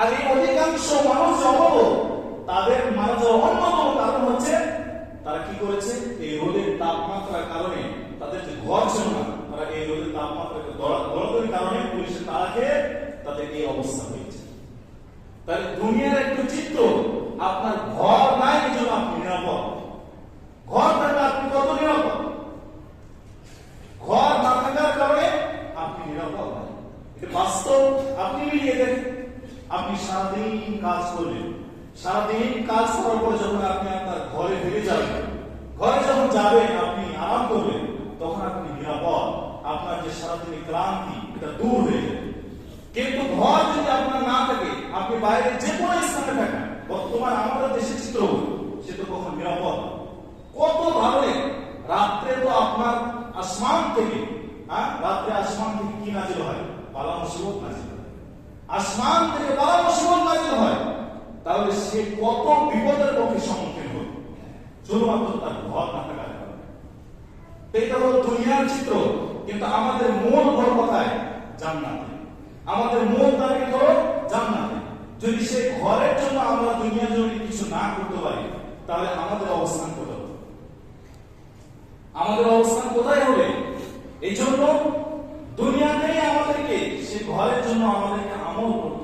আর এই অধিকাংশ মানুষ অবরোধ, তাদের মারা যাওয়ার অন্যতম কারণ হচ্ছে তারা কি করেছে, এই রোদের তাপমাত্রার কারণে তাদের যে ঘর ছিল না, তারা এই রোদের তাপমাত্রাকে দৌড়াদৌড়ির কারণে পুলিশের তাড়াকে তাদের এই অবস্থা হয়েছে। তাহলে দুনিয়ার একটু চিত্র, আপনার ঘর নাই এই জন্য আপনি নিরাপদ, ঘর থাকলে আপনি কত নিরাপদ, ঘর না থাকার কারণে আপনি নিরাপদ নাই। এটা বাস্তব, আপনি মিলিয়ে দেখেন। আপনি সারাদিন কাজ করলেন, সারাদিন কাজ করার পরে যখন আপনি আপনার ঘরে ফিরে যাবেন, ঘরে যখন যাবেন আপনি আরাম করবেন, তখন আপনি নিরাপদ, আপনার যে সারাদিনের ক্লান্তি এটা দূর হয়ে যাবে। কিন্তু ঘর যদি আপনার না থাকে, আপনি বাইরে যে কোনো স্থানে থাকেন, বর্তমান আমাদের দেশের চিত্র সে তো কখন নিরাপদ। কত ভাবে রাত্রে তো আপনার আসমান থেকে, রাত্রে আসমান থেকে কি নাজিল হয়, বালা মুসিবত নাজিল হয়, আসমান থেকে বালা মুসিবত নাজিল হয়। তাহলে সে কত বিপদের পক্ষে সম্মুখীন হবে শুধুমাত্র তার ঘর না থাকার কারণে। এটা হলো দুনিয়ার চিত্র, কিন্তু আমাদের মূল ঘর কোথায়? জান্নাতে। আমাদের মূল টার্গেট হলো জান্নাতে। যদি সে ঘরের জন্য আমরা দুনিয়ার জন্য কিছু না করতে পারি, তাহলে আমাদের অবস্থান কোথায় হবে? আমাদের অবস্থান কোথায় হবে? এই জন্য দুনিয়াতেই আমাদেরকে সে ঘরের জন্য আমাদেরকে আমল করতে